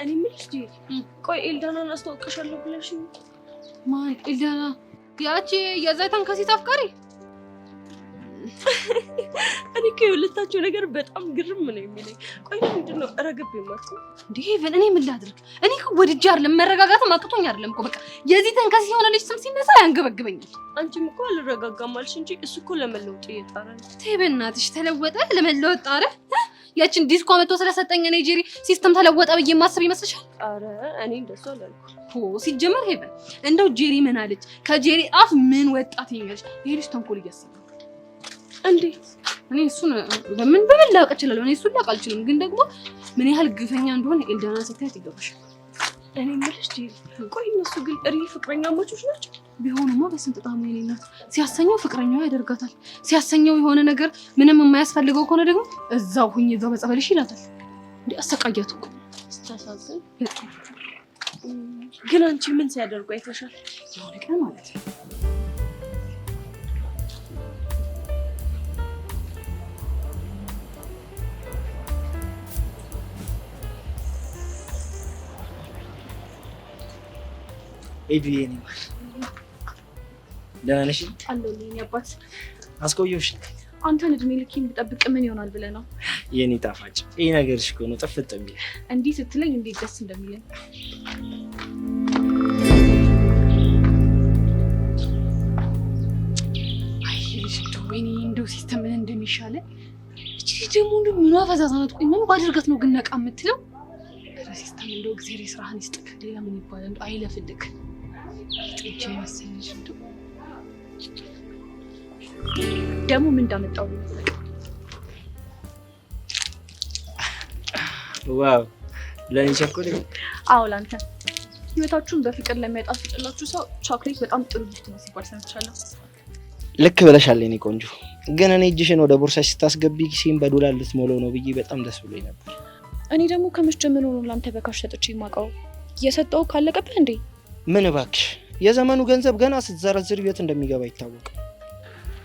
እኔ ምንሽ ቆይ ኤልዳናን አስተዋውቅሻለሁ ብለሽ ማን ኤልዳና? ያቺ የዘይታን ከሲት አፍቃሪ? እኔ ከሁለታቸው ነገር በጣም ግርም ነው የሚለኝ። ቆይ ምንድነው ረገብ የማትኩ እንዴ? እኔ ምን ላድርግ? እኔ እኮ ወድጄ አይደለም መረጋጋትም አቅቶኝ አይደለም እኮ በቃ የዚህ ተንከስ የሆነ ልጅ ስም ሲነሳ ያንገበግበኛል። አንቺም እኮ አልረጋጋም አልሽ እንጂ እሱ እኮ ለመለወጥ እየጣረ ነው። ተይ በእናትሽ ተለወጠ ለመለወጥ ጣረ? ያችን ዲስኮ መጥቶ ስለሰጠኝ እኔ ጄሪ ሲስተም ተለወጠ ብዬ ማሰብ ይመስልሻል? አረ እኔ እንደሱ አላልኩም። ሲጀመር ሄቨን እንደው ጄሪ ምን አለች? ከጄሪ አፍ ምን ወጣት ይኛልሽ? ይሄ ልጅ ተንኮል እያሰበ እንዴት? እኔ እሱን በምን ላውቅ እችላለሁ? እኔ እሱን ላውቅ አልችልም። ግን ደግሞ ምን ያህል ግፈኛ እንደሆነ ኤልዳና ስታያት ይገባሻል። እኔ የምልሽ ጄሪ፣ ቆይ እነሱ ግን ሪል ፍቅረኛሞች ናቸው? ቢሆንማ በስንት ጣሙ የኔ እናት። ሲያሰኘው ፍቅረኛው ያደርጋታል። ሲያሰኘው የሆነ ነገር ምንም የማያስፈልገው ከሆነ ደግሞ እዛው ሁኝ እዛው በጸበልሽ ይላታል። እንዴ አሰቃያት እኮ ስታሳዝን። ግን አንቺ ምን ሲያደርጉ አይተሻል? የሆነ ቀን ማለት ነው ኤዱዬ ነኝ ማለት ደህና ነሽ? አለሁልኝ አባት። አስቆየሁሽ። አንተን እድሜ ልኬን ብጠብቅ ምን ይሆናል ብለህ ነው? የኔ ጣፋጭ ይሄ ነገርሽ እኮ ነው ጥፍጥ የሚል። እንዲህ ስትለኝ እንዴት ደስ እንደሚለኝ። አይ ልጅ ወይኔ እንደው ሲስተም ምን እንደሚሻለ እቺ ደግሞ ምኗ ፈዛዛናት። ቆይ ምን ባደርጋት ነው ግን ነቃ የምትለው? ሲስተም እንደው እግዚአብሔር ስራህን ይስጥክ። ሌላ ምን ይባላል? እንደው አይለፍልክ። ጥቼ መሰለሽ እንደው ደግሞ ምን እንዳመጣው ነው? ዋው ለኔ ቸኮሌት? አዎ ላንተ። ህይወታችሁን በፍቅር ለሚያጣፍጥላችሁ ሰው ቾኮሌት በጣም ጥሩ ጊፍት ነው ሲባል ሰምቻለሁ። ልክ ብለሻል የኔ ቆንጆ። ግን እኔ እጅሽን ወደ ቦርሳሽ ስታስገቢ ኪሴን በዶላር ልትሞላው ነው ብዬ በጣም ደስ ብሎኝ ነበር። እኔ ደግሞ ከመቼ ጀምሮ ነው ላንተ በካሽ ሰጥቼ የማውቀው? እየሰጠው ካለቀብህ እንዴ? ምን እባክሽ፣ የዘመኑ ገንዘብ ገና ስትዘረዝር የት እንደሚገባ ይታወቃል።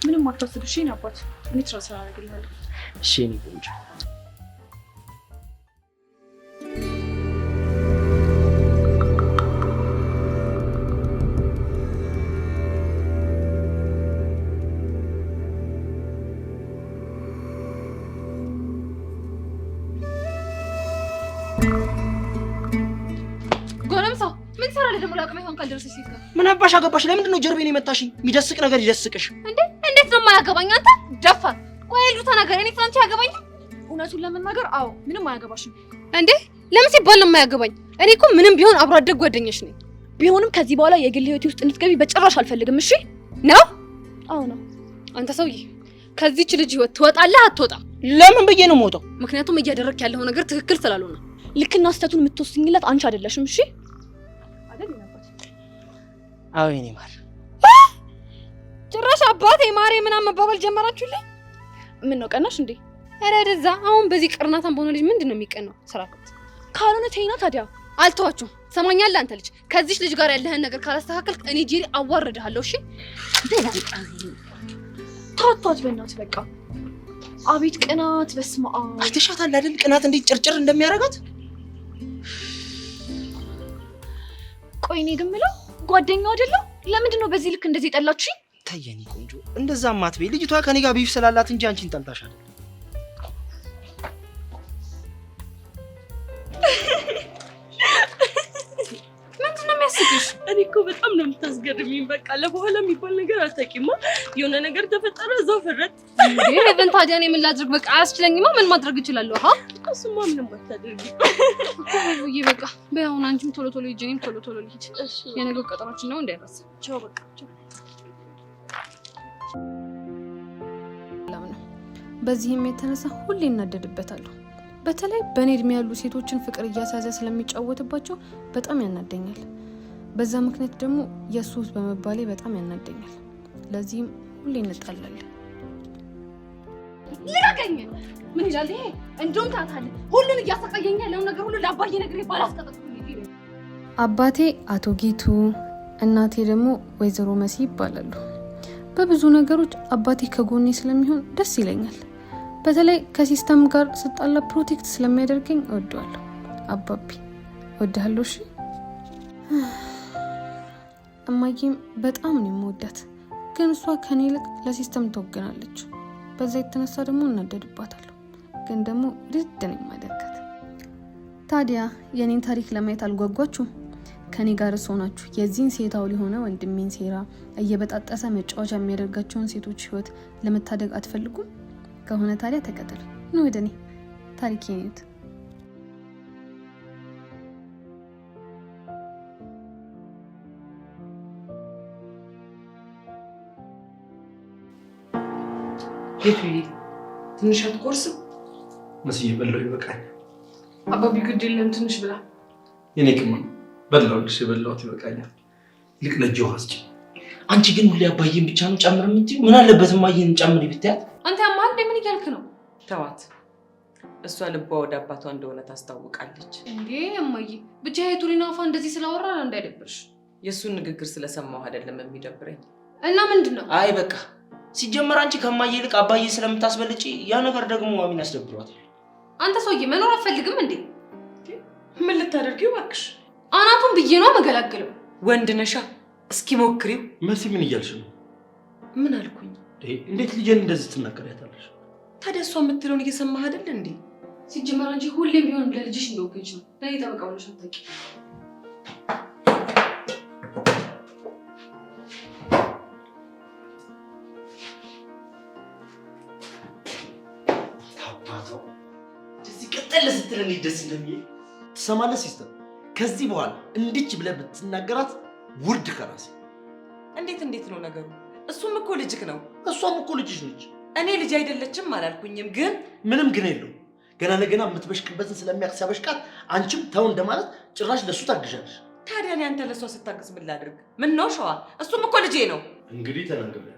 ምንም አታስብ እሺ አባት። እኔ ትራስ አደርግልሃለሁ። እሺ የኔ ቆንጆ። ምን ሰራለህ ደግሞ? ላቅመህ ሆን ካልደረሰሽ ሲል ምን አባሽ አገባሽ? ለምንድን ነው ጀርቤን የመታሽኝ? የሚደስቅ ነገር ይደስቅሽ እንዴ? እንዴት ነው የማያገባኝ? አንተ ደፋር። ቆይ ልጁ ተናገር። እኔ ትናንት ያገባኝ? እውነቱን ለመናገር አዎ፣ ምንም አያገባሽም። እንዴ ለምን ሲባል ነው የማያገባኝ? እኔ እኮ ምንም ቢሆን አብሮ አደግ ጓደኛሽ ነኝ። ቢሆንም ከዚህ በኋላ የግል ህይወቴ ውስጥ እንድትገቢ በጭራሽ አልፈልግም። እሺ ነው? አዎ ነው። አንተ ሰውዬ ከዚህች ልጅ ህይወት ትወጣለህ አትወጣም? ለምን ብዬ ነው የምወጣው? ምክንያቱም እያደረክ ያለው ነገር ትክክል ስላልሆነ። ልክና ስህተቱን የምትወስኝለት አንቺ አይደለሽም። እሺ አዎ የኔ ማር። ጭራሽ አባቴ ማሬ ምናምን መባባል ጀመራችሁልኝ? ምን ነው ቀናሽ እንዴ? ኧረ ደዛ አሁን በዚህ ቅርናታም በሆነ ልጅ ምንድነው የሚቀናው? ስራከት ካልሆነ ተይና ታዲያ። አልተዋችሁም። ሰማኛለህ አንተ ልጅ፣ ከዚህ ልጅ ጋር ያለህን ነገር ካላስተካከልክ እኔ ጄሪ አዋርድሃለሁ። እሺ ታቷት በእናትህ በቃ። አቤት ቅናት! በስመ አብ። አይተሻታል አይደል? ቅናት እንዴት ጭርጭር እንደሚያረጋት። ቆይ እኔ ግን የምለው ጓደኛው አይደለም? ለምንድን ነው በዚህ ልክ እንደዚህ ጠላችሁኝ? ተይ የኔ ቆንጆ እንደዛማ አትበይ። ልጅቷ ከኔ ጋር ቢፍ ስላላት እንጂ አንቺን ጠልታሻል። ምንድን ነው የሚያስቅሽ? እኔ እኮ በጣም ነው የምታስገርሚኝ። በቃ ለበኋላ የሚባል ነገር አታውቂማ። የሆነ ነገር ተፈጠረ እዛው ፈረጥ። እንዴ ሄቨን ታዲያ እኔ ምን ላድርግ? በቃ አያስችለኝማ። ምን ማድረግ እችላለሁ? አሃ እሱማ ምንም አታደርጊ። ወይ በቃ በአሁን አንቺም ቶሎ ቶሎ ሂጂ፣ እኔም ቶሎ ቶሎ ልሂድ። እሺ የነገው ቀጠሯችን ነው እንዳይረሳ። ቻው በቃ ቻው። በዚህም የተነሳ ሁሌ እናደድበታለሁ። በተለይ በእኔ እድሜ ያሉ ሴቶችን ፍቅር እያሳዘ ስለሚጫወትባቸው በጣም ያናደኛል። በዛ ምክንያት ደግሞ የሱ ውስጥ በመባሌ በጣም ያናደኛል። ለዚህም ሁሌ እንጣላለን። ልቀቀኝ! ምን ይላል ይሄ? እንደውም ታታለህ ሁሉን እያሰቃየኝ ያለው ነገር ሁሉ ለአባዬ ነግሬ ባላስቀጥኩኝ። አባቴ አቶ ጌቱ፣ እናቴ ደግሞ ወይዘሮ መሲ ይባላሉ። በብዙ ነገሮች አባቴ ከጎኔ ስለሚሆን ደስ ይለኛል። በተለይ ከሲስተም ጋር ስጣላ ፕሮቴክት ስለሚያደርገኝ እወደዋለሁ። አባቢ እወድሃለሁ። እሺ እማዬም በጣም ነው የምወዳት፣ ግን እሷ ከኔ ይልቅ ለሲስተም ትወገናለች። በዛ የተነሳ ደግሞ እናደድባታለሁ፣ ግን ደግሞ ድድ ነው የማደርጋት። ታዲያ የኔን ታሪክ ለማየት አልጓጓችሁም? ከኔ ጋር ሆናችሁ የዚህን ሴት አውል የሆነ ወንድሜን ሴራ እየበጣጠሰ መጫወቻ የሚያደርጋቸውን ሴቶች ህይወት ለመታደግ አትፈልጉም? ከሆነ ታዲያ ተከተሉ ነው ወደ እኔ ታሪክ ይኔት። የቱ ትንሽ አትቆርስም? መስዬ በላው ይበቃኝ። አባቢ ግድ የለም ትንሽ ብላ። የኔ ቅማ በላውልሽ፣ የበላሁት ይበቃኛል። ይልቅ ለእጅ ውሃ ስጪ። አንቺ ግን ሁሌ አባዬን ብቻ ነው ጨምር የምትይው? ምን አለበት እማዬን ጨምሪ ብታያት? አንተ ያማል ምን እያልክ ነው? ተዋት፣ እሷ ልቧ ወደ አባቷ እንደሆነ ታስታውቃለች። እንዴ እማዬ ብቻ የቱሪና አፋ እንደዚህ ስላወራ እንዳይደብርሽ። የእሱን ንግግር ስለሰማሁ አይደለም የሚደብረኝ። እና ምንድነው? አይ በቃ ሲጀመር አንቺ ከማዬ ይልቅ አባዬ ስለምታስበልጪ ያ ነገር ደግሞ ማሚን ያስደብሯታል። አንተ ሰውዬ መኖር አትፈልግም እንዴ? ምን ልታደርጊው እባክሽ? አናቱን ብዬ ነው መገላገለው። ወንድ ነሻ፣ እስኪ ሞክሪው። መሲ ምን እያልሽ ነው? ምን አልኩኝ? እንዴት ልጄን እንደዚህ ትናገሪያታለሽ? ታዲያ እሷ የምትለውን እየሰማህ አይደል እንዴ? ሲጀመር አንቺ ሁሌም ቢሆን ለልጅሽ እንደወገንሽ ነው። ለኔ ጠበቃው ነሽ አታውቂ። ስትል እንዴት ደስ እንደሚል ትሰማለህ ሲስተር? ከዚህ በኋላ እንዲች ብለህ ብትናገራት ውርድ ከራሴ። እንዴት ነው ነገሩ? እሱም እኮ ልጅክ ነው። እሷም እኮ ልጅሽ ነች። እኔ ልጅ አይደለችም አላልኩኝም፣ ግን ምንም ግን የለውም። ገና ለገና የምትበሽቅበትን ስለሚያውቅ ሲያበሽቃት አንቺም ተው እንደማለት ጭራሽ ለእሱ ታግዣለሽ። ታዲያ እኔ አንተ ለእሷ ስታግዝ ምን ላድርግ? ምን ነው ሸዋ? እሱም እኮ ልጄ ነው። እንግዲህ ተናግሬያለሁ።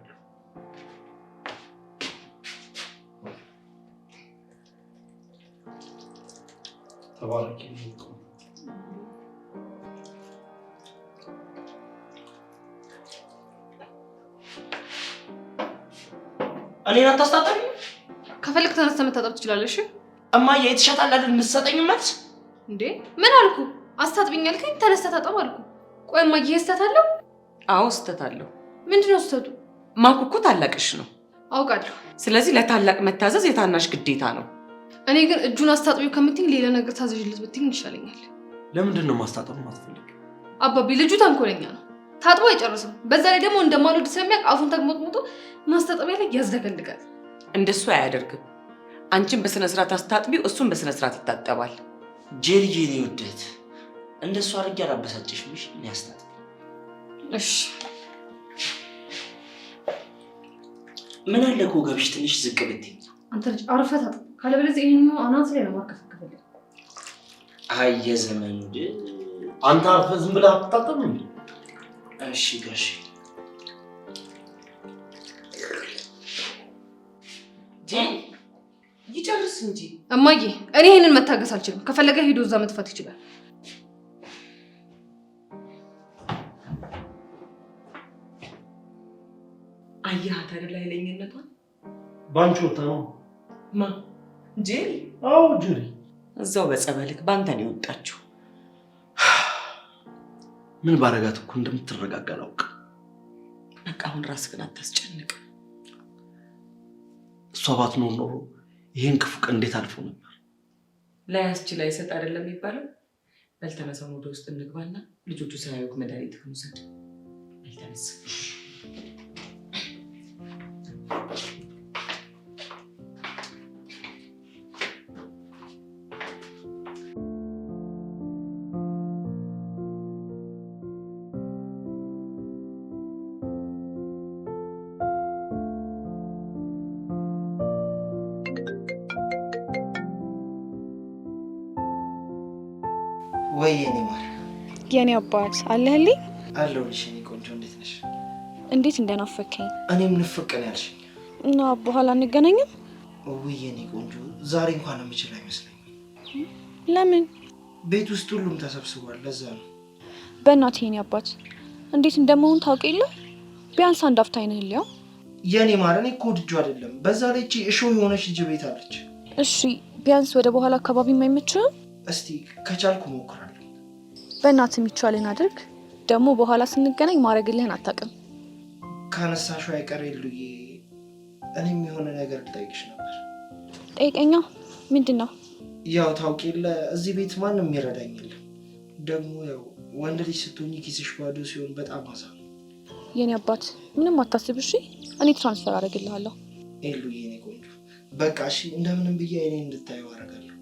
ተባረኪ። እኔን አታስታጠቢ። ከፈልክ ተነስተህ መታጠብ ትችላለሽ። እማዬ የተሻታል አይደል የምትሰጠኝ መልስ? እንዴ ምን አልኩ? አስታጥብኝ አልከኝ፣ ተነስተህ ታጠብ አልኩ። ቆይ እማዬ ስህተት አለው? አዎ ስህተት አለው። ምንድነው ስህተቱ? ማኩኩ ታላቅሽ ነው አውቃለሁ። ስለዚህ ለታላቅ መታዘዝ የታናሽ ግዴታ ነው። እኔ ግን እጁን አስታጥቢው ከምትይኝ ሌላ ነገር ታዘዥለት ብትይኝ ይሻለኛል። ለምንድን ነው ማስታጠብ ማትፈልግ? አባቢ ልጁ ተንኮለኛ ነው፣ ታጥቦ አይጨርስም። በዛ ላይ ደግሞ እንደማልወድ ስለሚያውቅ አፉን ተግሞጥሞጦ ማስታጠቢያ ላይ ያዝደገልጋል። እንደሱ አያደርግም። አንቺን በስነ ስርዓት አስታጥቢው፣ እሱን በስነ ስርዓት ይታጠባል። ጄሪ ውደት እንደሱ አድርጌ አላበሳጭሽም። እሺ እኔ አስታጥቢ። እሺ ምን አለ እኮ ገብሽ ትንሽ ዝቅ ብትይ። አንተ ልጅ አርፈህ ታጥብ፣ ካለበለዚያ ይሄኛው አናት ላይ ነው ማከፈከፈል። አይ የዘመኑ አንተ አርፈህ ዝም ብለህ አትታጠብም እንዴ? እሺ ጋሽ ይጨርስ እንጂ እማዬ። እኔ ይሄንን መታገስ አልችልም። ከፈለገ ሄዶ እዛ መጥፋት ይችላል። አያት አይደል ኃይለኝነቷን? ባንቺ ወጣ ነው ማ ጄሪ? አዎ ጄሪ እዛው በጸበልክ ባንተ ነው የወጣችው። ምን ባረጋት እኮ እንደምትረጋጋ አላውቅም። በቃ አሁን ራስህን አታስጨንቅ። እሷ ባትኖር ኖሮ ይሄን ክፉ ቀን እንዴት አልፎ ነበር። ላያስችል አይሰጥ አይደለም የሚባለው። በል ተነሳ፣ ወደ ውስጥ እንግባና ልጆቹ ሳያዩክ መድኃኒትህን ውሰድ። በል ተነሳ። ወይ የኔ ማር፣ የኔ አባት አለህልኝ? አለሁልሽ የኔ ቆንጆ። እንዴት ነሽ? እንዴት እንደናፈከኝ። እኔም ንፍቅን ያልሽኝ እና በኋላ እንገናኝም? ወይ የኔ ቆንጆ፣ ዛሬ እንኳን የምችል አይመስለኝም። ለምን? ቤት ውስጥ ሁሉም ተሰብስቧል፣ ለዛ ነው። በእናትህ የኔ አባት እንዴት እንደመሆን ታውቅ የለ? ቢያንስ አንድ አፍታ አይነህልያው። የኔ ማር እኔ እኮ ወድጄው አይደለም። በዛ ላይ እቺ እሾህ የሆነች ልጅ ቤት አለች። እሺ ቢያንስ ወደ በኋላ አካባቢ የማይመችህ? እስቲ ከቻልኩ እሞክራለሁ። በእናትህ የሚቻልን አድርግ። ደግሞ በኋላ ስንገናኝ ማድረግልህን አታውቅም። ካነሳሽው አይቀር የሉዬ፣ እኔም የሆነ ነገር ልጠይቅሽ ነበር። ጠይቀኛ። ምንድን ነው? ያው ታውቂ የለ እዚህ ቤት ማንም የሚረዳኝ የለም። ደግሞ ያው ወንድ ልጅ ስትሆኚ ኪስሽ ባዶ ሲሆን በጣም አሳ ነው። የኔ አባት ምንም አታስብ እሺ። እኔ ትራንስፈር አደርግልሃለሁ። የሉዬ የኔ ቆንጆ በቃ እሺ፣ እንደምንም ብዬ እኔ እንድታየው አደርጋለሁ።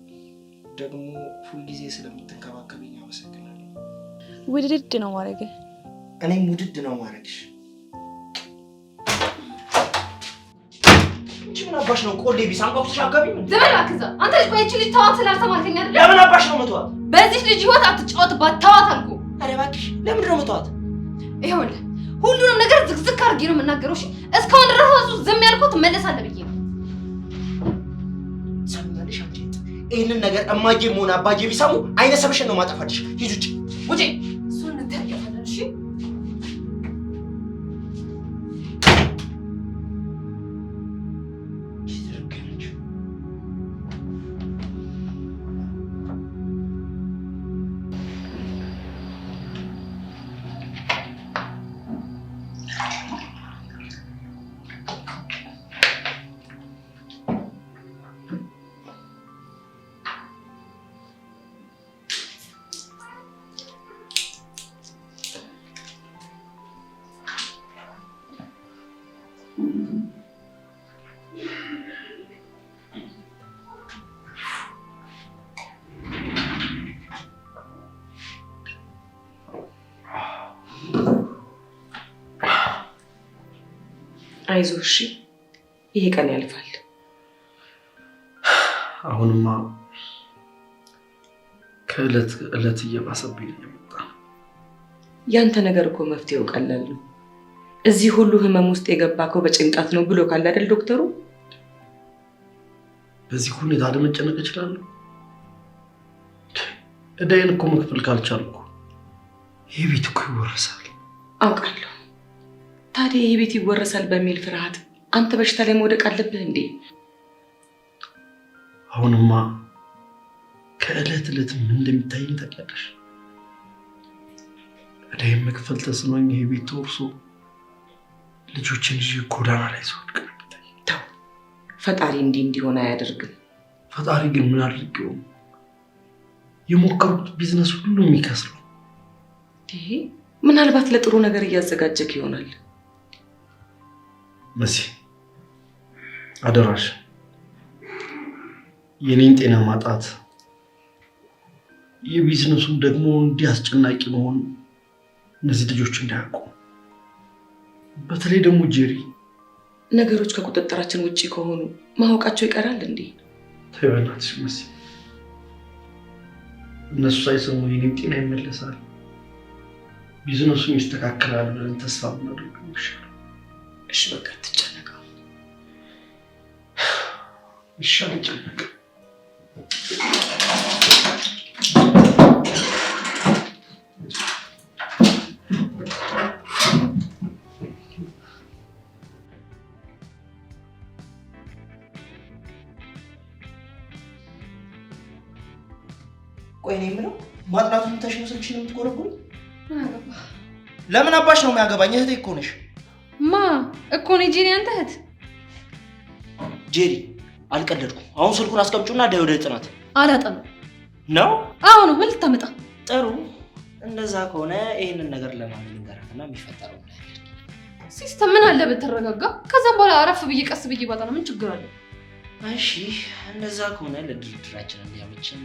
ደግሞ ሁልጊዜ ስለምትንከባከብኝ አመሰግናለሁ። ውድድ ነው ማድረግ። እኔም ውድድ ነው ማድረግሽ። ምን አባሽ ነው ቆሌ ቢስ አንቆቅሽ አጋቢ ምን ዘመን አከዛ አንተ ልጅ ቆይቺ ልጅ ተዋት ስላልተማርከኝ አይደል? ለምን አባሽ ነው መተዋት? በዚህ ልጅ ህይወት አትጫወትባት፣ ተዋት አልኩ። ኧረ እባክሽ ለምን ነው መተዋት? ይኸውልህ ሁሉንም ነገር ዝግዝግ አድርጌ ነው የምናገረው። እሺ እስካሁን ድረስ እሱ ዝም ያልኩት መለሳለህ ብዬ ነው። ሰምኛለሽ አንቺ። ይሄንን ነገር እማዬም ሆነ አባዬ ቢሰሙ አይነ ሰብሽን ነው ማጠፋልሽ። ሂጂ ውጪ ውጪ። እሱን እንተያያለን። እሺ አይዞህ እሺ፣ ይሄ ቀን ያልፋል። አሁንማ ከእለት እለት እየባሰብኝ እየመጣ ነው። ያንተ ነገር እኮ መፍትሄው ቀላል ነው። እዚህ ሁሉ ህመም ውስጥ የገባከው በጭንቀት ነው ብሎ ካለ አይደል ዶክተሩ? በዚህ ሁኔታ ለመጨነቅ እችላለሁ? እዳዬን እኮ መክፈል ካልቻልኩ ይህ ቤት እኮ ይወረሳል። አውቃለሁ። ታዲያ ይህ ቤት ይወረሳል በሚል ፍርሃት አንተ በሽታ ላይ መውደቅ አለብህ እንዴ? አሁንማ ከእለት እለት ምን እንደሚታየኝ ታውቂያለሽ። እዳዬን መክፈል ተስኖኝ ይህ ቤት ተወርሶ ልጆችን ይዤ ጎዳና ላይ ስወድቅ ነው የሚታየኝ። ተው፣ ፈጣሪ እንዲህ እንዲሆን አያደርግም። ፈጣሪ ግን ምን አድርጌው የሞከሩት ቢዝነስ ሁሉ የሚከስረው? ይሄ ምናልባት ለጥሩ ነገር እያዘጋጀክ ይሆናል። መሲ አደራሽ፣ የኔን ጤና ማጣት የቢዝነሱ ደግሞ እንዲህ አስጨናቂ መሆን እነዚህ ልጆች እንዳያውቁ፣ በተለይ ደግሞ ጄሪ። ነገሮች ከቁጥጥራችን ውጪ ከሆኑ ማወቃቸው ይቀራል እንዴ? ተይ በእናትሽ መሲ፣ እነሱ ሳይሰሙ የኔን ጤና ይመለሳል፣ ቢዝነሱም ይስተካከላል ብለን ተስፋ ብናደርግ ይሻላል። እሺ በቃ አትጨነቅ። እሺ አልጨነቅም። ቆይ እኔ የምለው ማጥናቱን ተሽሎ ስልክሽን የምትጎረጉሪ ለምን አባሽ ነው የሚያገባኝ? እህቴ እኮ ነሽ። ማ እኮ ነው ጄሪ፣ አንተ እህት ጄሪ። አልቀለድኩም። አሁን ስልኩን አስቀምጩና ዳይ ወደ ጥናት። አላጠናም ነው? አዎ ነው። ምን ልታመጣ? ጥሩ። እንደዛ ከሆነ ይሄንን ነገር ለማን ልንገራትና የሚፈጠረው ሲስተም ምን አለ ብትረጋጋ። ከዛም በኋላ አረፍ ብዬ ቀስ ብዬ ባጣና ምን ችግር አለ? እሺ እንደዛ ከሆነ ለድርድራችን እንዲያመችን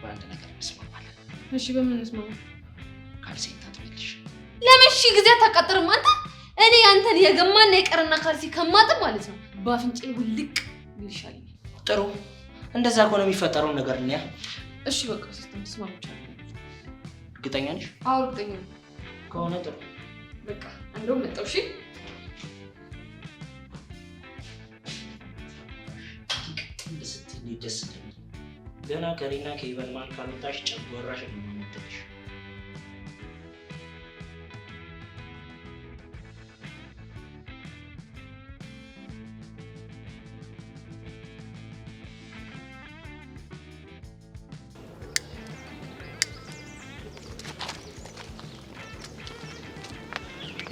በአንድ ነገር እንስማማለን። እሺ በምን እንስማማ? ካልሴን ታጥቢልሽ። ለምን ሺ ጊዜ አታቃጥርም አንተ? እኔ አንተን የገማና የቀረና ካልሲ ከማጥብ ማለት ነው በአፍንጫዬ ውልቅ ይልሻል። ጥሩ። እንደዛ ከሆነ የሚፈጠረውን ነገር እንያ። እሺ በቃ ሲስተም ተስማምቻለሁ። እርግጠኛ ነሽ? አዎ እርግጠኛ ነኝ። ከሆነ ጥሩ። በቃ እንደው መጣው። እሺ ደስ ይላል። ገና ከሪና ከይበል ማል ካልወጣሽ ጨጓራሽ ነው የምትልሽ።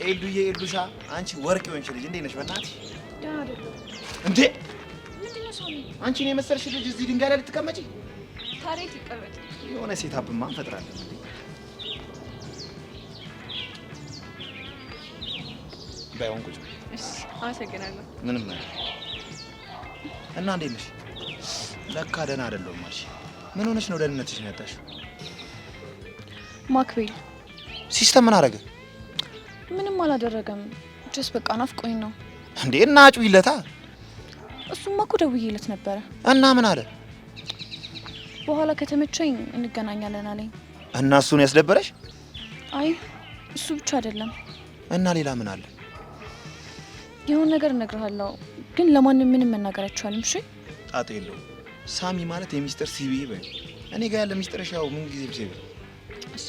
ኤልዱዬ ኤልዱሻ አንቺ ወርቅ የሆንሽ ልጅ እንዴት ነሽ? በእናትሽ ደህና አይደለም። እንዴ ምንድነው ሳሚ? አንቺን የመሰልሽ ልጅ እዚህ ድንጋይ ላይ ልትቀመጪ? ታሪክ ይቀበል። የሆነ ሴታፕማ እንፈጥራለን። ባይሆን ቁጭ በይ። እሺ አመሰግናለሁ። ምንም ነገር እና እንዴት ነሽ? ለካ ደህና አይደለሁም አልሽ። ምን ሆነሽ ነው ደህንነትሽን ያጣሽው? ማክቤል ሲስተም ምን አደረገ? ምንም አላደረገም። ጀስት በቃ ናፍቆኝ ነው። እንዴ እና አጩይለታ። እሱማ እኮ ደውዬለት ነበረ እና ምን አለ? በኋላ ከተመቸኝ እንገናኛለን አለኝ። እና እሱን ያስደበረሽ? አይ እሱ ብቻ አይደለም። እና ሌላ ምን አለ? የሆነ ነገር እነግርሃለሁ፣ ግን ለማንም ምንም መናገር አይቻልም። እሺ ጣጣ የለውም። ሳሚ ማለት የሚስጥር ሲቪ በይ። እኔ ጋር ያለ ሚስጥርሽ ያው ምን ጊዜም ሲቪ። እሺ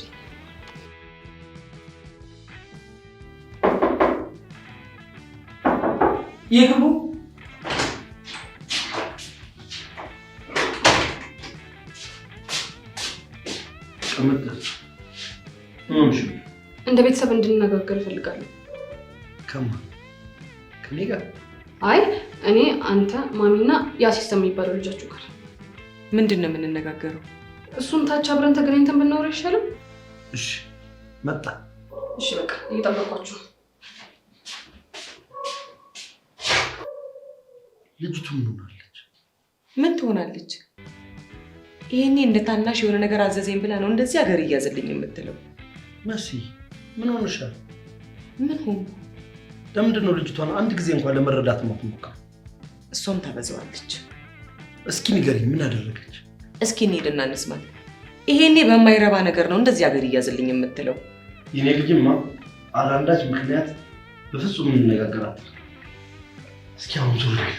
ይግቡ። እንደ ቤተሰብ እንድንነጋገር እፈልጋለሁ። ከማን? ከኔ ጋር? አይ እኔ፣ አንተ፣ ማሚና ያ ሲስተም የሚባለው ልጃችሁ ጋር። ምንድን ነው የምንነጋገረው? እሱን ታች አብረን ተገናኝተን ብናወራ ይሻላል። እሺ መጣ። እሺ በቃ እየጠበኳችሁ። ልጅቱ ምን ሆናለች? ምን ትሆናለች? ይሄኔ እንደ ታናሽ የሆነ ነገር አዘዘኝ ብላ ነው እንደዚህ ሀገር እያዘልኝ የምትለው። መሲ ምን ሆነሻል? ምን ሆኖ? ለምንድን ነው ልጅቷን አንድ ጊዜ እንኳን ለመረዳት የማትሞክረው? እሷም ታበዛዋለች። እስኪ ንገሪኝ፣ ምን አደረገች? እስኪ እንሂድና እንስማት። ይሄኔ በማይረባ ነገር ነው እንደዚህ ሀገር እያዘልኝ የምትለው። የኔ ልጅማ አላንዳች ምክንያት በፍጹም እንነጋገራት። እስኪ አሁን ዞር በል።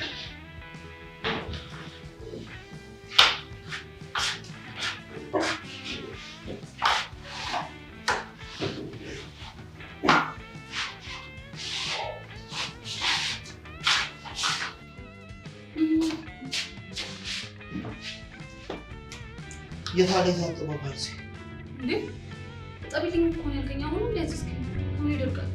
የታለ የታጠበው ካልሲ? እንዴ ጠቢልኝ እኮ ነው ያልከኝ። አሁን እንደዚህ ምን ይደርጋል?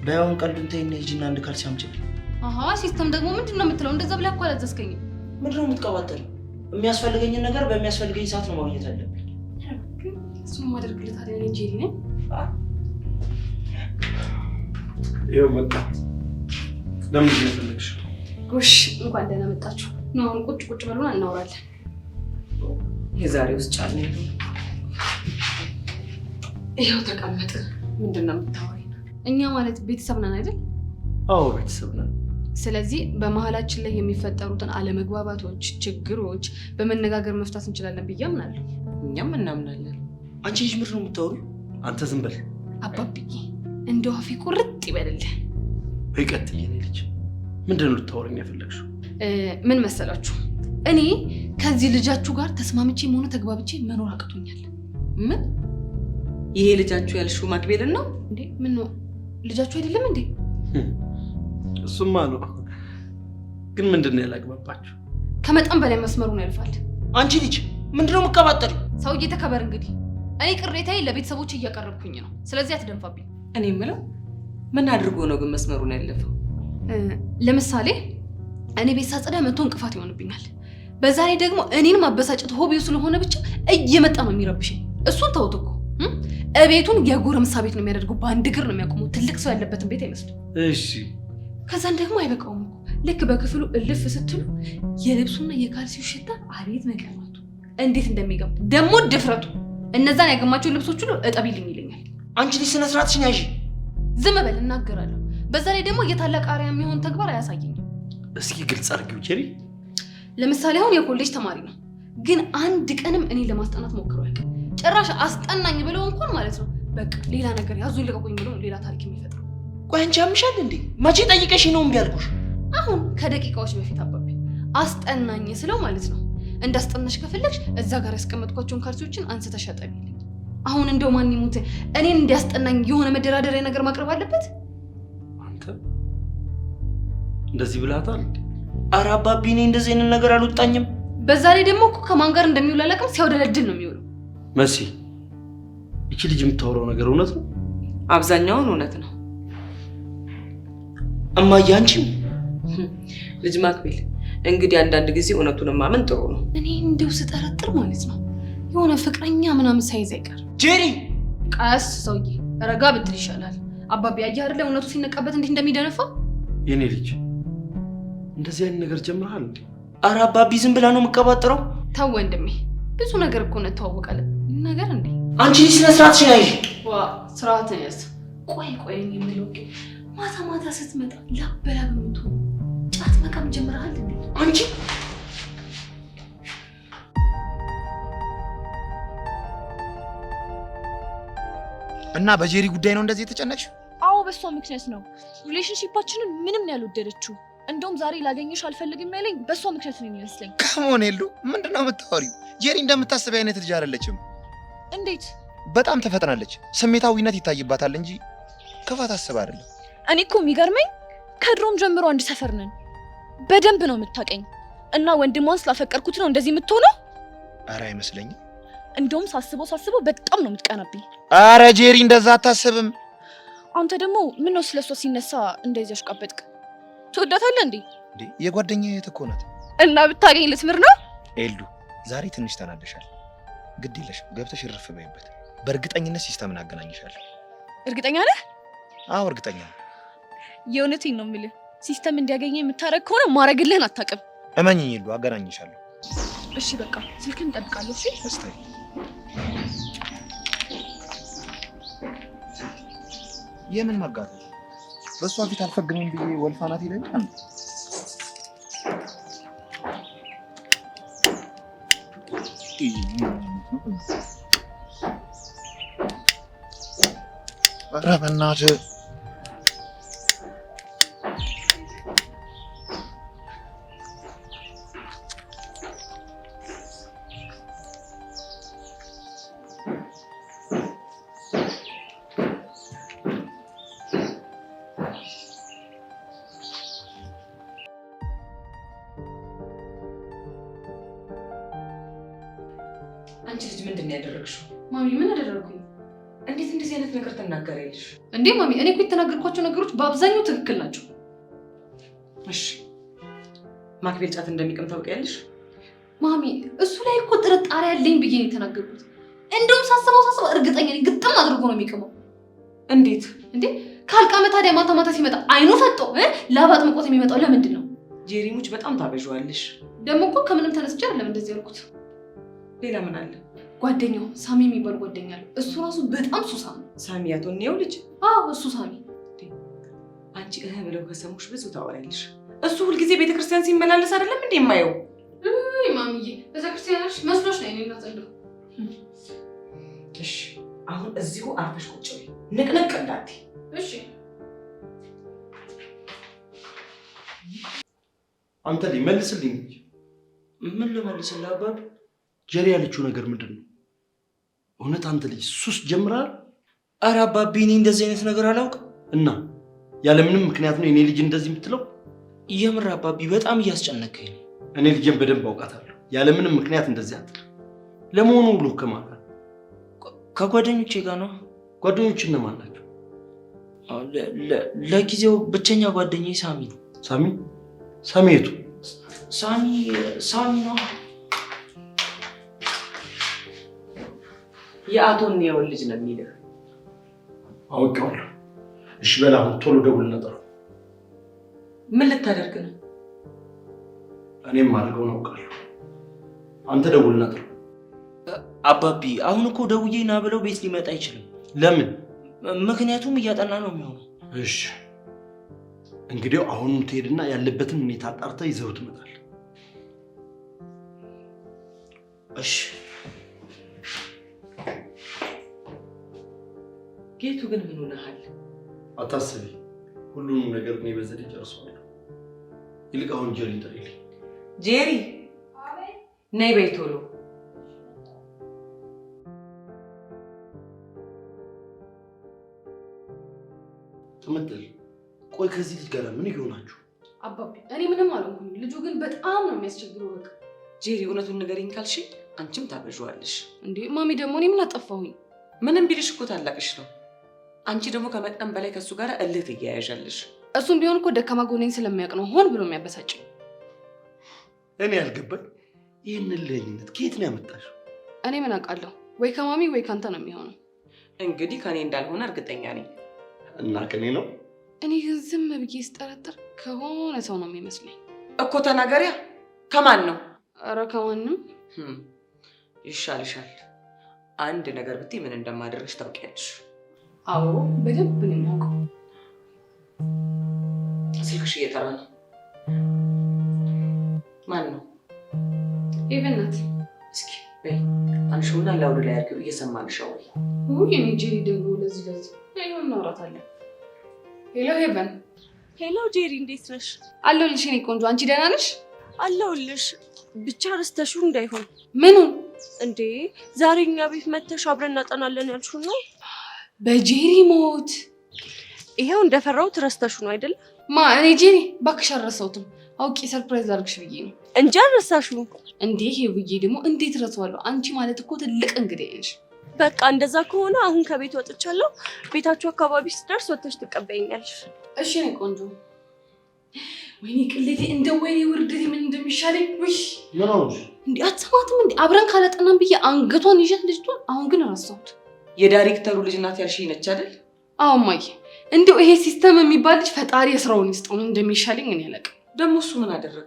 ባይሆን ቀልዱን ተይና ሂጂና አንድ ካልሲ አምጪልኝ። አሃ ሲስተም ደግሞ ምንድን ነው የምትለው? እንደዛ ብለህ እኮ አላዘዝከኝም። ምንድን ነው የምትቀባጠሪው? የሚያስፈልገኝን ነገር በሚያስፈልገኝ ሰዓት ነው ማግኘት አለብኝ። እሱን ማደርግልህ ታዲያ እኔ ጄሪ ነኝ። ይኸው መጣ። ለምን እየፈለግሽ? ጎሽ እንኳን ደህና መጣችሁ። ነው አሁን ቁጭ ቁጭ በሉና እናወራለን። የዛሬ ውስጥ ጫለ ይኸው ተቀመጥ። ምንድን ነው የምታወሪኝ? እኛ ማለት ቤተሰብ ነን አይደል? አዎ ቤተሰብ ነን። ስለዚህ በመሀላችን ላይ የሚፈጠሩትን አለመግባባቶች፣ ችግሮች በመነጋገር መፍታት እንችላለን ብዬ አምናለሁ። እኛም እናምናለን። አንቺ ልጅ ምንድን ነው የምታወሪው? አንተ ዝም በል አባብዬ፣ እንደው አፌ ቁርጥ ይበልልህ። ወይ ቀጥይ። የኔ ልጅ ምንድን ነው ልታወሪኝ የፈለግሽው? ምን መሰላችሁ፣ እኔ ከዚህ ልጃችሁ ጋር ተስማምቼ መሆኑ ተግባብቼ መኖር አቅቶኛል። ምን? ይሄ ልጃችሁ ያልሽው ማክቤልን ነው እንዴ? ምን ነው ልጃችሁ አይደለም እንዴ? እሱማ ነው። ግን ምንድን ነው ያላግባባችሁ? ከመጠን በላይ መስመሩን ያልፋል። አንቺ ልጅ ምንድን ነው የምትቀባጠሪው? ሰውዬ ተከበር። እንግዲህ እኔ ቅሬታዬ ለቤተሰቦች እያቀረብኩኝ ነው። ስለዚህ አትደንፋብኝ። እኔ የምለው ምን አድርጎ ነው ግን መስመሩን ያለፈው? ለምሳሌ እኔ ቤት ሳጸዳ መጥቶ እንቅፋት ይሆንብኛል። በዛ ላይ ደግሞ እኔን ማበሳጨት ሆቢው ስለሆነ ብቻ እየመጣ ነው የሚረብሽኝ። እሱን ተውት እኮ እቤቱን የጎረምሳ ቤት ነው የሚያደርገው። በአንድ እግር ነው የሚያቆመው። ትልቅ ሰው ያለበትን ቤት አይመስልም። እሺ ከዛን ደግሞ አይበቃውም እኮ ልክ በክፍሉ እልፍ ስትሉ የልብሱና የካልሲው ሽታ አቤት መቀማቱ እንዴት እንደሚገባ ደግሞ ድፍረቱ። እነዛን ያገማቸው ልብሶች ሁሉ እጠቢልኝ ይለኛል። አንቺ ልጅ ስነ ስርዓትሽን ያዢ። ዝም በል እናገራለሁ። በዛ ላይ ደግሞ የታላቅ አርአያ የሚሆን ተግባር አያሳየኝም። እስኪ ግልጽ አድርጊው ጄሪ። ለምሳሌ አሁን የኮሌጅ ተማሪ ነው፣ ግን አንድ ቀንም እኔ ለማስጠናት ሞክሮ ያውቃል። ጭራሽ አስጠናኝ ብለው እንኳን ማለት ነው በቃ ሌላ ነገር ያዙ ልቀቁኝ ብለው ሌላ ታሪክ የሚፈጥረው። ቆይ አንቺ ያምሻል እንዴ? መቼ ጠይቀሽ ነው እምቢ ያልኩሽ? አሁን ከደቂቃዎች በፊት አባቢ አስጠናኝ ስለው ማለት ነው እንዳስጠናሽ ከፈለግሽ እዛ ጋር ያስቀመጥኳቸውን ካልሲዎችን አንስተሽ አጠቢልኝ። አሁን እንደው ማን ይሙት እኔን እንዲያስጠናኝ የሆነ መደራደሪያ ነገር ማቅረብ አለበት። አንተ እንደዚህ ብላታል እንዴ? ኧረ አባቢ እኔ እንደዚህ አይነት ነገር አልወጣኝም። በዛ ላይ ደግሞ እኮ ከማን ጋር እንደሚውል አላውቅም። ሲያውደለድል ነው የሚውለው። መሲ ይቺ ልጅ የምታወራው ነገር እውነት ነው? አብዛኛውን እውነት ነው። እማዬ አንቺም ልጅ ማክቤል፣ እንግዲህ አንዳንድ ጊዜ እውነቱን ማመን ጥሩ ነው። እኔ እንደው ስጠረጥር ማለት ነው የሆነ ፍቅረኛ ምናምን ሳይዝ አይቀር። ጄሪ ቀስ ሰውዬ፣ ረጋ ብትል ይሻላል። አባቢ አየህ አይደለ እውነቱ ሲነቃበት እንዴት እንደሚደነፋ። የኔ ልጅ እንደዚህ አይነት ነገር ጀምረሃል እንዴ? ኧረ አባቢ ዝም ብላ ነው የምቀባጥረው። ተው ወንድሜ፣ ብዙ ነገር እኮ ነው ተዋወቃለን ነገር እንዴ። አንቺ ልጅ ስነ ስርዓትሽን ያዥ። ዋ ስርዓትን ያዝ። ቆይ የምለው ማታ ማታ ስትመጣ ላበላ በምትሆን ጫት መቃም ጀምረሃል እንዴ? አንቺ እና በጄሪ ጉዳይ ነው እንደዚህ የተጨነቅሽ? አዎ በሷ ምክንያት ነው። ሪሌሽንሺፓችንን ምንም ነው ያልወደደችው። እንደውም ዛሬ ላገኘሽ አልፈልግም ያለኝ በሷ ምክንያት ነው የሚመስለኝ። ከመሆን የሉ ምንድነው የምታወሪው? ጄሪ እንደምታስበው አይነት ልጅ አይደለችም። እንዴት? በጣም ተፈጥናለች። ስሜታዊነት ይታይባታል እንጂ ክፋት አስባ አይደለም። እኔ እኮ የሚገርመኝ ከድሮም ጀምሮ አንድ ሰፈር ነን። በደንብ ነው የምታውቀኝ እና ወንድሟን ስላፈቀርኩት ነው እንደዚህ የምትሆነው? ኧረ አይመስለኝም። እንደውም ሳስበው በጣም ነው የምትቀናብኝ። ኧረ ጄሪ እንደዛ አታስብም። አንተ ደግሞ ምን ነው ስለሷ ሲነሳ እንደዚህ ያሽቃበጥክ? ትወዳታለህ እንዴ? የጓደኛዬ እህት እኮ ናት። እና ብታገኝ ልትምር ነው? ኤልዱ ዛሬ ትንሽ ተናደሻል። ግድ የለሽም ገብተሽ እርፍ በይበት። በእርግጠኝነት ሲስተምን አገናኝሻለሁ። እርግጠኛ ነህ? አዎ እርግጠኛ ነኝ። የእውነቴን ነው የምልህ። ሲስተም እንዲያገኘ የምታረግ ከሆነ ማረግልህን አታውቅም። እመኝኝ ኤልዱ፣ አገናኝሻለሁ። እሺ በቃ ስልክህን እጠብቃለሁ። እሺ እስታይ የምን ማጋጠም? በእሷ ፊት አልፈግምም ብዬ ወልፋናት ይለኛል። ኧረ በእናትህ አንቺ ልጅ ምንድን ነው ያደረግሽው? ማሚ ምን አደረግኩኝ? እንዴት እንደዚህ አይነት ነገር ትናገሪያለሽ? እንዴ ማሚ፣ እኔ እኮ የተናገርኳቸው ነገሮች በአብዛኛው ትክክል ናቸው። እሺ ማክቤል ጫት እንደሚቅም ታውቂያለሽ? ማሚ እሱ ላይ እኮ ጥርጣሬ ያለኝ ብዬ ነው የተናገርኩት። እንደውም ሳስበው እርግጠኛ ነኝ ግጥም አድርጎ ነው የሚቅመው። እንዴት እንዴ? ካልቃመ ታዲያ ማታ ማታ ሲመጣ አይኑ ፈጦ ላባት መቆት የሚመጣው ለምንድን ነው? ጄሪሙች በጣም ታበዣዋለሽ። ደግሞ እኮ ከምንም ተነስቼ አይደለም እንደዚህ ያልኩት። ሌላ ምን አለ? ጓደኛው ሳሚ የሚባል ጓደኛ አለ። እሱ ራሱ በጣም ሱሳ ነው። ሳሚ ያቶ ነው ልጅ? አዎ እሱ ሳሚ። አንቺ ብለው ከሰሙሽ ብዙ ታወሪያለሽ። እሱ ሁልጊዜ ቤተክርስቲያን ሲመላለስ አይደለም እንዴ የማየው? ማሚዬ ቤተክርስቲያንሽ መስሎሽ ነው እኔና ዘንድሮ። እሺ አሁን እዚሁ አርፈሽ ቁጭ በይ፣ ንቅንቅ እንዳትይ እሺ? አንተ ሊመልስልኝ ምን ልመልስልህ አባቢ? ጄሪ ያለችው ነገር ምንድን ነው? እውነት አንተ ልጅ ሱስ ጀምራል? ኧረ አባቢ እኔ እንደዚህ አይነት ነገር አላውቅም። እና ያለምንም ምክንያት ነው የኔ ልጅ እንደዚህ የምትለው? የምር አባቢ በጣም እያስጨነቀኝ ነው። እኔ ልጅን በደንብ አውቃታለሁ። ያለምንም ምክንያት እንደዚህ አትልም። ለመሆኑ ብሎ ከማን ጋር? ከጓደኞቼ ጋር ነው። ጓደኞች እነማን ናቸው? ለጊዜው ብቸኛ ጓደኛዬ ሳሚ ነው። ሳሚ? ሳሚቱ? ሳሚ ነው። የአቶ እንየውን ልጅ ነው የሚልህ። አውቄዋለሁ። እሺ በል አሁን ቶሎ ደውልና ጥራው። ምን ልታደርግ ነው? እኔም ማድረገውን አውቃለሁ። አንተ ደውልና ጥራው። አባቢ አሁን እኮ ደውዬ ና ብለው ቤት ሊመጣ አይችልም። ለምን? ምክንያቱም እያጠና ነው የሚሆነው። እሺ እንግዲህ አሁን ትሄድና ያለበትን ሁኔታ አጣርተህ ይዘው ትመጣለህ። እሺ ጌቱ ግን ምን ሆነሃል? አታስቢ፣ ሁሉንም ነገር እኔ በዘዴ ጨርሰዋለሁ። ይልቅ አሁን ጄሪ ጥሪልኝ። ጄሪ ነይ በይ ቶሎ። ትምጥል። ቆይ ከዚህ ልጅ ጋር ምን ይሆናችሁ? አባቢ እኔ ምንም አልሆንኩም። ልጁ ግን በጣም ነው የሚያስቸግረው። በቃ ጄሪ እውነቱን ንገሪኝ ካልሽ አንቺም ታበዥዋለሽ። እንዴ ማሚ ደግሞ እኔ ምን አጠፋሁኝ? ምንም ቢልሽ እኮ ታላቅሽ ነው። አንቺ ደግሞ ከመጠን በላይ ከሱ ጋር እልህ ትያያዣለሽ። እሱም ቢሆን እኮ ደካማ ጎኔን ስለሚያውቅ ነው ሆን ብሎ የሚያበሳጭኝ። እኔ ያልገባኝ ይህንን ልህኝነት ከየት ነው ያመጣሽው? እኔ ምን አውቃለሁ? ወይ ከማሚ ወይ ካንተ ነው የሚሆነው። እንግዲህ ከኔ እንዳልሆነ እርግጠኛ ነኝ። እና ከኔ ነው? እኔ ግን ዝም ብዬ ስጠረጥር ከሆነ ሰው ነው የሚመስለኝ። እኮ ተናገሪያ። ከማን ነው? ኧረ ከማንም። ይሻልሻል። አንድ ነገር ብትይ ምን እንደማደርግሽ ታውቂያለሽ። አዎ በደንብ ነው የማውቀው። ስልክሽ እየጠራ ነው። ማን ነው? ሄቨን ናት። እስኪ በይ አንሺውና ላውድ ላይ አድርጊው። እየሰማንሽ ነው ወይ? የኔ ጄሪ ደግሞ ለዚህ ይሁን እናወራታለን። ሄሎ ሄቨን። ሄሎ ጄሪ፣ እንዴት ነሽ? አለሁልሽ የኔ ቆንጆ። አንቺ ደህና ነሽ? አለሁልሽ። ብቻ ረስተሽው እንዳይሆን። ምኑን? እንዴ ዛሬ እኛ ቤት መተሽ አብረን እናጠናለን ያልሽው ነው? በጄሪ ሞት ይሄው እንደፈራሁት ረስተሽው ነው አይደል? እኔ ጄሪ እባክሽ አልረሳሁትም። አውቄ ሰርፕራይዝ አድርግሽ ብዬ ነው እንጂ አልረሳሽው። እንዴ ይሄ ብዬ ደግሞ እንዴት ረሳዋለሁ? አንቺ ማለት እኮ ትልቅ እንግዲህ ነሽ። በቃ እንደዛ ከሆነ አሁን ከቤት ወጥቻለሁ። ቤታችሁ አካባቢ ስደርስ ወጥተሽ ትቀበይኛለሽ። እሺ የኔ ቆንጆ። ወይኔ ቅሌቴ፣ እንደ ወይኔ ውርደቴ ምን እንደሚሻለኝ። ውይ ምን ሆነሽ? እንዴ አትሰማትም እንዴ? አብረን ካላጠናን ብዬ አንገቷን ይዣት ልጅቷን። አሁን ግን ረሳሁት። የዳይሬክተሩ ልጅ ናት ያልሽኝ ነች አይደል? አዎ እማዬ፣ እንደው ይሄ ሲስተም የሚባል ልጅ ፈጣሪ የስራውን ይስጠው። እንደሚሻለኝ እኔ አላውቅም። ደግሞ እሱ ምን አደረገ?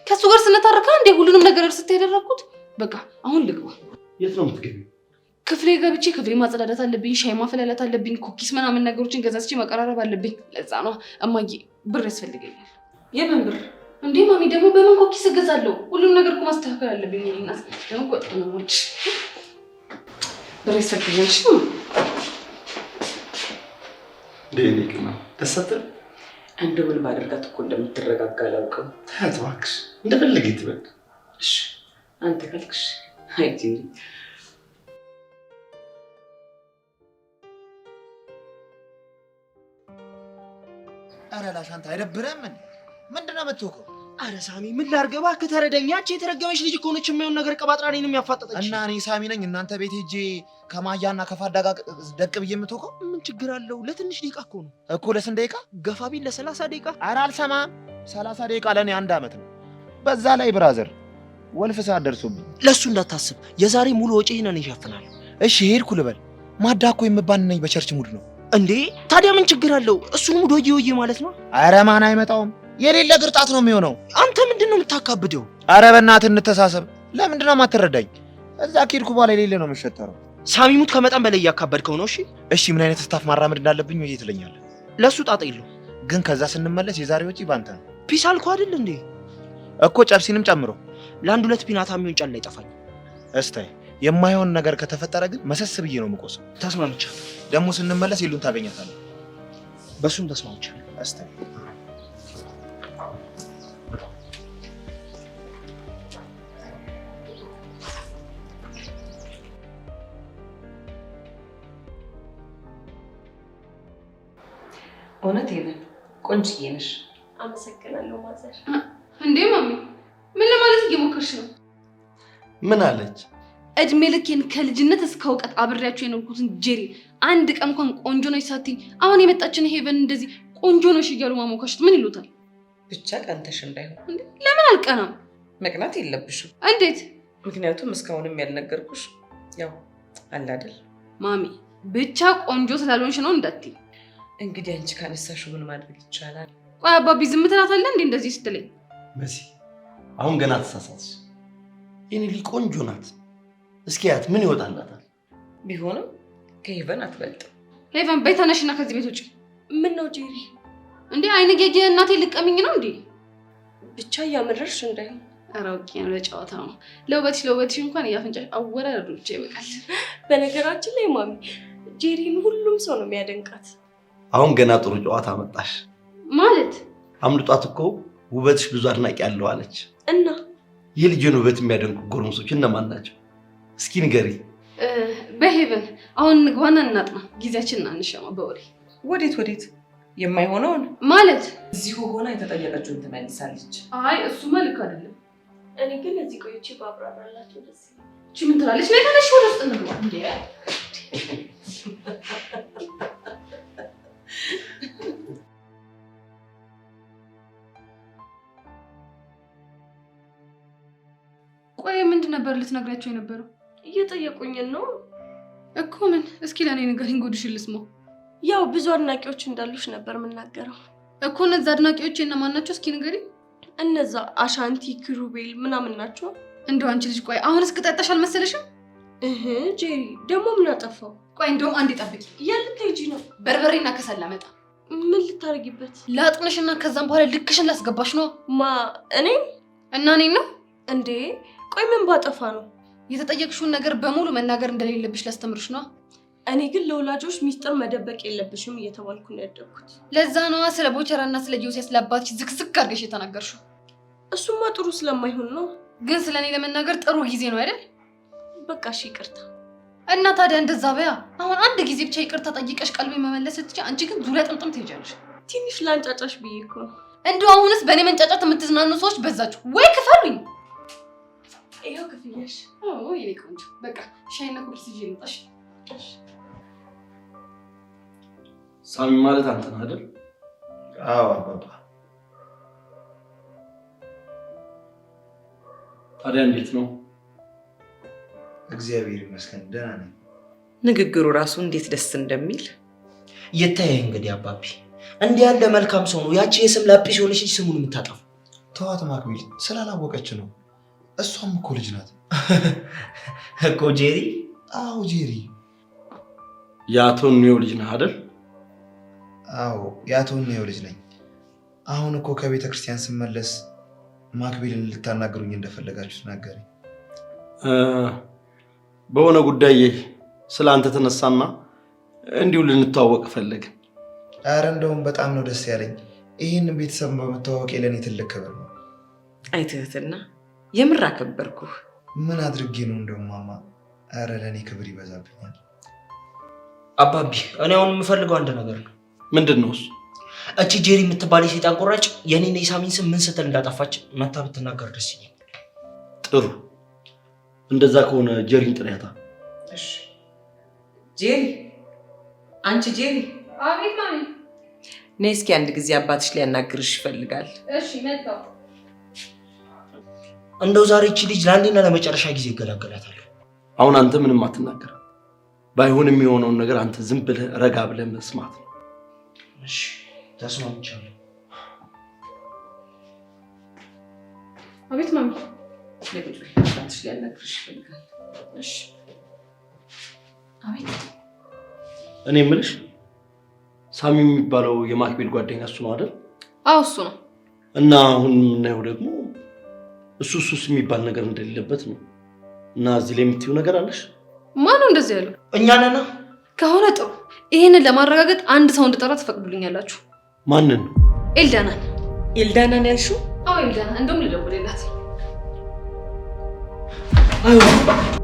ከሱ ጋር ስነታረካ እንዴ ሁሉንም ነገር እርስ ያደረኩት። በቃ አሁን ልግባ። የት ነው የምትገቢው? ክፍሌ ገብቼ ክፍሌ ማጸዳዳት አለብኝ። ሻይ ማፈላለት አለብኝ። ኩኪስ ምናምን ነገሮችን ገዛዝቼ መቀራረብ አለብኝ። ለዛ ነው እማዬ፣ ብር ያስፈልገኛል። የምን ብር እንዴ ማሚ? ደግሞ በምን ኩኪስ እገዛለሁ? ሁሉም ነገር እኮ ማስተካከል አለብኝ። እናስ ደግሞ ቆጥ ነው ወጭ ብር ያስፈልገኛል። ደህና ተሰጥር እንደው ምን ባደርጋት እኮ እንደምትረጋጋ አላውቅም። ታያት እባክሽ፣ እንደፈለገ ትበል። እሺ አንተ ካልክሽ። አይ ጄሪ፣ ኧረ ላሻንታ አይደብርም? ምንድን ነው የምትወቀው? አረ ሳሚ ምን ላድርግ እባክህ ተረዳኝ። ያቺ የተረገመች ልጅ እኮ ነች የማይሆን ነገር ቀባጥራ እኔንም ያፋጠጠች። እና እኔ ሳሚ ነኝ እናንተ ቤት ሄጄ ከማያና ከፋዳ ጋር ደቅ ብዬ የምትወቀው? ምን ችግር አለው? ለትንሽ ደቂቃ እኮ ነው እኮ። ለስንት ደቂቃ? ገፋ ቢል ለ30 ደቂቃ። ኧረ አልሰማም። 30 ደቂቃ ለእኔ 1 ዓመት ነው። በዛ ላይ ብራዘር ወልፍ ሰዓት ደርሶብኝ። ለእሱ እንዳታስብ፣ የዛሬ ሙሉ ወጪህን እኔ እሸፍናለሁ። እሺ ሄድኩ ልበል። ማዳ እኮ የምባል ነኝ በቸርች ሙድ ነው እንዴ። ታዲያ ምን ችግር አለው? እሱን ሙድ ወዬ ማለት ነው። ኧረ ማን አይመጣውም። የሌለ ግርጣት ነው የሚሆነው። አንተ ምንድን ነው የምታካብደው? ኧረ በእናትህ እንተሳሰብ። ለምንድን ነው የማትረዳኝ? እዛ ከሄድኩ በኋላ የሌለ ነው የምሸተረው። ሳሚሙት ከመጠን በላይ እያካበድከው ነው። እሺ ምን አይነት ስታፍ ማራመድ እንዳለብኝ ወይ ትለኛለህ? ለሱ ጣጣ የለው። ግን ከዛ ስንመለስ የዛሬ ወጪ ባንተ ነው። ፒስ አልኩህ አይደል እንዴ? እኮ ጨብሲንም ጨምሮ ለአንድ 2 ፒናታ የሚሆን ጫላ አይጠፋኝ። እስታይ የማይሆን ነገር ከተፈጠረ ግን መሰስ ብዬ ነው የምቆሰው። ተስማምቻለሁ። ደግሞ ስንመለስ ይሉን ታገኛታለህ። በሱም ተስማምቻለሁ። እስታይ እውነት ይሄን ቆንጅዬ ነሽ። አመሰግናለሁ ማዘር። እንዴ ማሚ፣ ምን ለማለት እየሞከርሽ ነው? ምን አለች? እድሜ ልኬን ከልጅነት እስከ እውቀት አብሬያችሁ የኖርኩትን ጄሪ አንድ ቀን እንኳን ቆንጆ ነሽ ሳትይኝ አሁን የመጣችን ሄቨን እንደዚህ ቆንጆ ነሽ እያሉ ማሞካሽት ምን ይሉታል? ብቻ ቀንተሽ እንዳይሆን። እንዴ ለምን አልቀናም? መቅናት የለብሽም። እንዴት? ምክንያቱም እስካሁንም ያልነገርኩሽ ያው አለ አይደል ማሚ፣ ብቻ ቆንጆ ስላልሆንሽ ነው እንዳትይ። እንግዲህ አንቺ ካነሳሽው ምን ማድረግ ይቻላል? ቆይ አባቢ ዝም ትላታለህ እንዴ እንደዚህ ስትለኝ? መሲ አሁን ገና ተሳሳትሽ። የኔ ልጅ ቆንጆ ናት። እስኪ ያት ምን ይወጣላታል? ቢሆንም ከሄቨን አትበልጥም። ሄቨን በይ ተነሽና ከዚህ ቤት ውጭ። ምን ነው ጄሪ? እንዴ አይነጌጌ እናቴ ልቀሚኝ ነው እንዴ? ብቻ እያመረርሽ እንዳይሆን። ኧረ አውቄ ነው፣ ለጨዋታ ነው። ለውበትሽ እንኳን እያፈንጫሽ አወራረዱ ብቻ ይበቃል። በነገራችን ላይ ማሚ ጄሪን ሁሉም ሰው ነው የሚያደንቃት። አሁን ገና ጥሩ ጨዋታ መጣሽ ማለት። አምልጧት እኮ ውበትሽ ብዙ አድናቂ ያለው አለች። እና የልጅን ውበት የሚያደንቁ ጎረምሶች እነማን ናቸው? እስኪ ንገሪ። በሄቨን አሁን እንግባና እናጥና፣ ጊዜያችንን አንሻማ በወሬ። ወዴት? የማይሆነውን ማለት እዚሁ ሆና የተጠየቀችውን ትመልሳለች። አይ እሱማ ልክ አይደለም። እኔ ግን እዚህ ቆይቼ ባብራራላችሁ ደስ ይላል። እቺ ምን ትላለች? ነይ ተነሽ ወደ ውስጥ እንግባ። እንዴ ነበር ልትነግራቸው የነበረው? እየጠየቁኝ ነው እኮ። ምን? እስኪ ለኔ ንገሪኝ፣ ጉድሽን ልስማው። ያው ብዙ አድናቂዎች እንዳሉሽ ነበር የምናገረው እኮ። እነዛ አድናቂዎች እነማን ናቸው? እስኪ ንገሪኝ። እነዛ አሻንቲ፣ ኪሩቤል ምናምን ናቸው። እንደው አንቺ ልጅ ቆይ፣ አሁንስ ቅጣጣሽ አልመሰለሽም? ጄሪ ደግሞ ምን አጠፋው? ቆይ እንደውም አንዴ ጠብቂ። የልትሄጂ ነው? በርበሬና ከሰል ላመጣ። ምን ልታረጊበት? ላጥንሽና ከዛም በኋላ ልክሽን ላስገባሽ ነው። ማ እኔ እና እኔ ነው እንዴ? ቆይ ምን ባጠፋ ነው? የተጠየቅሽውን ነገር በሙሉ መናገር እንደሌለብሽ ላስተምርሽ ነው። እኔ ግን ለወላጆች ሚስጥር መደበቅ የለብሽም እየተባልኩ ነው ያደግኩት። ለዛ ነዋ ስለ ቦቸራና ስለ ጆሴስ ለአባትሽ ዝቅዝቅ አድርገሽ የተናገርሽው። እሱማ ጥሩ ስለማይሆን ነው። ግን ስለ እኔ ለመናገር ጥሩ ጊዜ ነው አይደል? በቃ እሺ ይቅርታ። እና ታዲያ እንደዛ በያ። አሁን አንድ ጊዜ ብቻ ይቅርታ ጠይቀሽ ቀልቤ መመለስ ስትይ፣ አንቺ ግን ዙሪያ ጥምጥም ትሄጃለሽ። ትንሽ ላንጫጫሽ ብዬ እኮ ነው። እንደው አሁንስ በእኔ መንጫጫት የምትዝናኑ ሰዎች በዛችሁ ወይ? ክፈሉኝ። ይኸው ክፍያሽ። የኔ ቆንጆ በቃ ሻይና ኩርስ ይዤ ልምጣሽ። ሳሚ ማለት አንተ ነህ አይደል? አዎ አባባ። ታዲያ እንዴት ነው? እግዚአብሔር ይመስገን ደህና ነኝ። ንግግሩ ራሱ እንዴት ደስ እንደሚል ይታይ። እንግዲህ አባቢ እንዲህ ያለ መልካም ሰው ነው ያቺ የስም ላጲስ የሆነች ልጅ ስሙን የምታጠፋው። ተዋት ማክቢል፣ ስላላወቀች ነው። እሷም እኮ ልጅ ናት እኮ ጄሪ። አዎ ጄሪ። የአቶ ኒዮ ልጅ ነህ አይደል? አዎ የአቶ ኒዮ ልጅ ነኝ። አሁን እኮ ከቤተ ክርስቲያን ስመለስ ማክቢልን ልታናግሩኝ እንደፈለጋችሁ ተናገረኝ። በሆነ ጉዳይ ስለ አንተ ተነሳና እንዲሁ ልንተዋወቅ ፈለግን። አረ እንደውም በጣም ነው ደስ ያለኝ። ይህንን ቤተሰብ በመተዋወቅ ለእኔ ትልቅ ክብር ነው። አይ ትህትና፣ የምር አከበርኩህ። ምን አድርጌ ነው እንደውም ማማ? አረ ለእኔ ክብር ይበዛብኛል። አባቢ እኔ አሁን የምፈልገው አንድ ነገር ነው። ምንድን ነው እሱ? እቺ ጄሪ የምትባል የሰይጣን ቆራጭ የኔና የሳሚን ስም ምን ስትል እንዳጠፋች መታ ብትናገር ደስ ይለኛል። ጥሩ፣ እንደዛ ከሆነ ጄሪን ጥሪያታ። እሺ ጄሪ፣ አንቺ ጄሪ። አቤት ማሚ። ነይ እስኪ አንድ ጊዜ አባትሽ ሊያናግርሽ ይፈልጋል። እሺ መጣሁ። እንደው ዛሬ እቺ ልጅ ለአንዴና ለመጨረሻ ጊዜ ይገላገላታል። አሁን አንተ ምንም አትናገር። ባይሆን የሚሆነውን ነገር አንተ ዝም ብለህ ረጋ ብለህ መስማት ነው። እሺ ተስማምቻለሁ። አቤት ማሚ። አባትሽ ሊያናግርሽ ይፈልጋል። እሺ አቤት። እኔ የምልሽ ሳሚ የሚባለው የማክቤል ጓደኛ እሱ ነው አይደል? አዎ እሱ ነው። እና አሁን የምናየው ደግሞ እሱስ የሚባል ነገር እንደሌለበት ነው። እና እዚህ ላይ የምትይው ነገር አለሽ? ማነው እንደዚህ ያለው? እኛ ነና። ከሆነ ጥሩ። ይሄንን ለማረጋገጥ አንድ ሰው እንድጠራ ትፈቅዱልኛላችሁ? ማንን? ኤልዳናን። ኤልዳናን ያልሽው? አዎ ኤልዳና። እንደውም ልደውልላት። አይሆንም